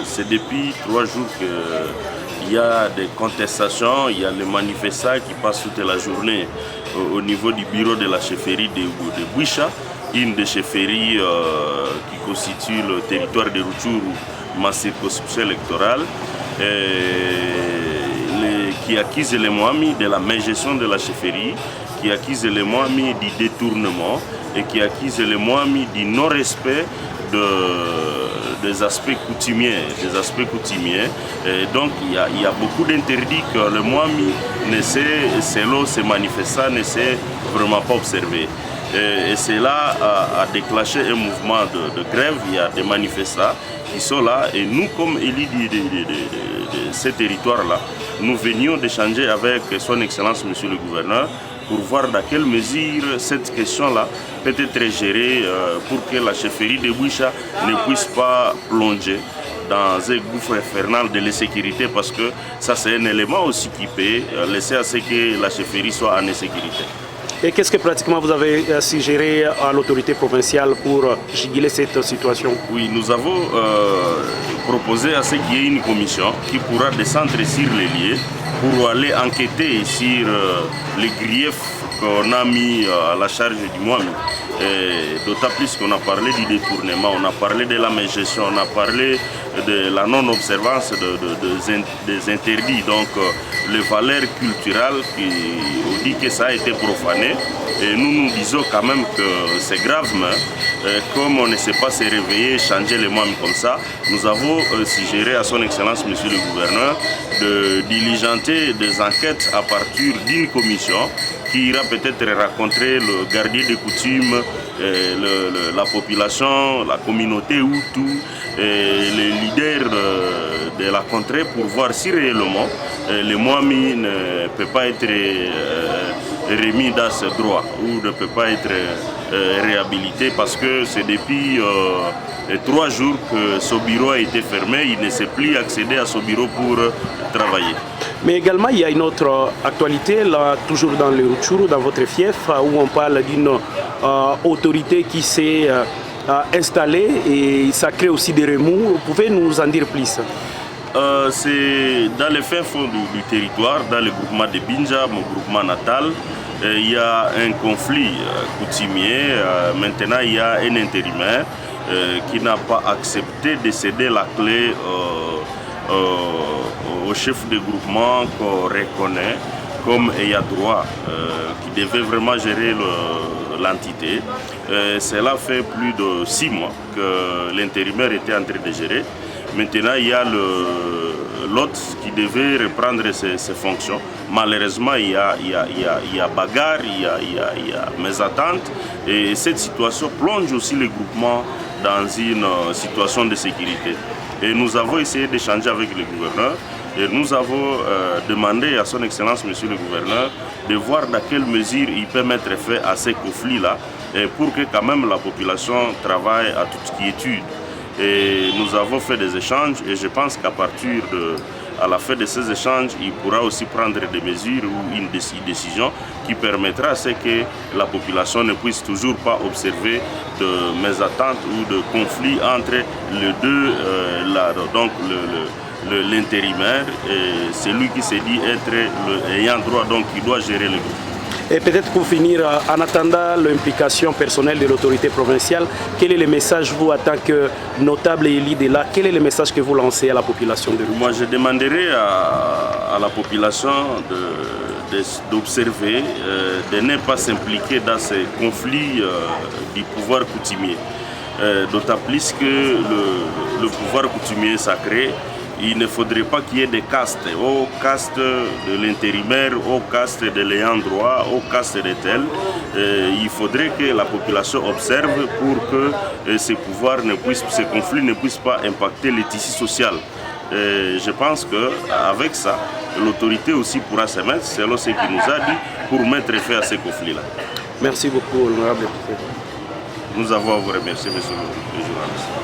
C'est depuis 3 jours qu'il y a des contestations, il y a les manifestants qui passent toute la journée au niveau du bureau de la chefferie de Bouicha, une des chefferies qui constitue le territoire de Rutshuru, ma circonscription électorale, qui accuse les Moami de la mégestion de la chefferie, qui accuse les Moami du détournement et qui accuse les Moami du non-respect des aspects coutumiers. Et donc il y a beaucoup d'interdits que le Moami, selon ces manifestants, ne sait vraiment pas observer. Et cela a déclenché un mouvement de grève. Il y a des manifestants qui sont là et nous, comme élus de ce territoire-là, nous venions d'échanger avec son Excellence Monsieur le Gouverneur pour voir dans quelle mesure cette question-là peut être gérée pour que la chefferie de Bouicha ne puisse pas plonger dans un gouffre infernal de l'insécurité, parce que ça c'est un élément aussi qui peut laisser à ce que la chefferie soit en insécurité. Et qu'est-ce que pratiquement vous avez suggéré à l'autorité provinciale pour juguler cette situation? Oui, nous avons proposé à ce qu'il y ait une commission qui pourra descendre sur les lieux pour aller enquêter sur les griefs qu'on a mis à la charge du Moami. D'autant plus qu'on a parlé du détournement, on a parlé de la mégestion, on a parlé de la non-observance des interdits. Donc les valeurs culturelles, on dit que ça a été profané. Et nous disons quand même que c'est grave, mais comme on ne sait pas se réveiller, changer les Moami comme ça, nous avons suggéré à son Excellence Monsieur le Gouverneur de diligenter des enquêtes à partir d'une commission qui ira peut-être rencontrer le gardien des coutumes, la population, la communauté Hutu, les leaders de la contrée pour voir si réellement le Moami ne peut pas être remis dans ce droit ou ne peut pas être réhabilité, parce que c'est depuis 3 jours que ce bureau a été fermé, il ne sait plus accéder à ce bureau pour travailler. Mais également, il y a une autre actualité, là, toujours dans le Rutshuru, dans votre fief, où on parle d'une autorité qui s'est installée et ça crée aussi des remous. Vous pouvez nous en dire plus? C'est dans le fin fond du territoire, dans le groupement de Binja, mon groupement natal. Il y a un conflit coutumier. Maintenant, il y a un intérimaire qui n'a pas accepté de céder la clé au chef de groupement qu'on reconnaît comme ayant droit, qui devait vraiment gérer l'entité. Cela fait plus de 6 mois que l'intérimaire était en train de gérer. Maintenant, il y a l'autre qui devait reprendre ses fonctions. Malheureusement, il y a bagarre, il y a mésentente. Et cette situation plonge aussi le groupement dans une situation de sécurité. Et nous avons essayé d'échanger avec le gouverneur et nous avons demandé à son Excellence Monsieur le Gouverneur de voir dans quelle mesure il peut mettre fin à ces conflits-là pour que quand même la population travaille à toute quiétude. Et nous avons fait des échanges et je pense qu'à partir à la fin de ces échanges, il pourra aussi prendre des mesures ou une décision qui permettra à ce que la population ne puisse toujours pas observer de mésentente ou de conflit entre les deux, donc l'intérimaire et celui qui se dit être ayant droit, donc qui doit gérer le groupe. Et peut-être pour finir, en attendant l'implication personnelle de l'autorité provinciale, quel est le message, vous, en tant que notable et élu de là, quel est le message que vous lancez à la population de Rutshuru? Moi, je demanderai à la population d'observer, de ne pas s'impliquer dans ces conflits du pouvoir coutumier. D'autant plus que le pouvoir coutumier sacré, il ne faudrait pas qu'il y ait des castes, au caste de l'intérimaire, au caste de l'ayant droit, au caste de tel. Il faudrait que la population observe pour que ces conflits ne puissent pas impacter le tissu social. Je pense qu'avec ça, l'autorité aussi pourra se mettre, selon ce qu'il nous a dit, pour mettre fin à ces conflits-là. Merci beaucoup, honorable député. Nous avons à vous remercier, monsieur le journaliste.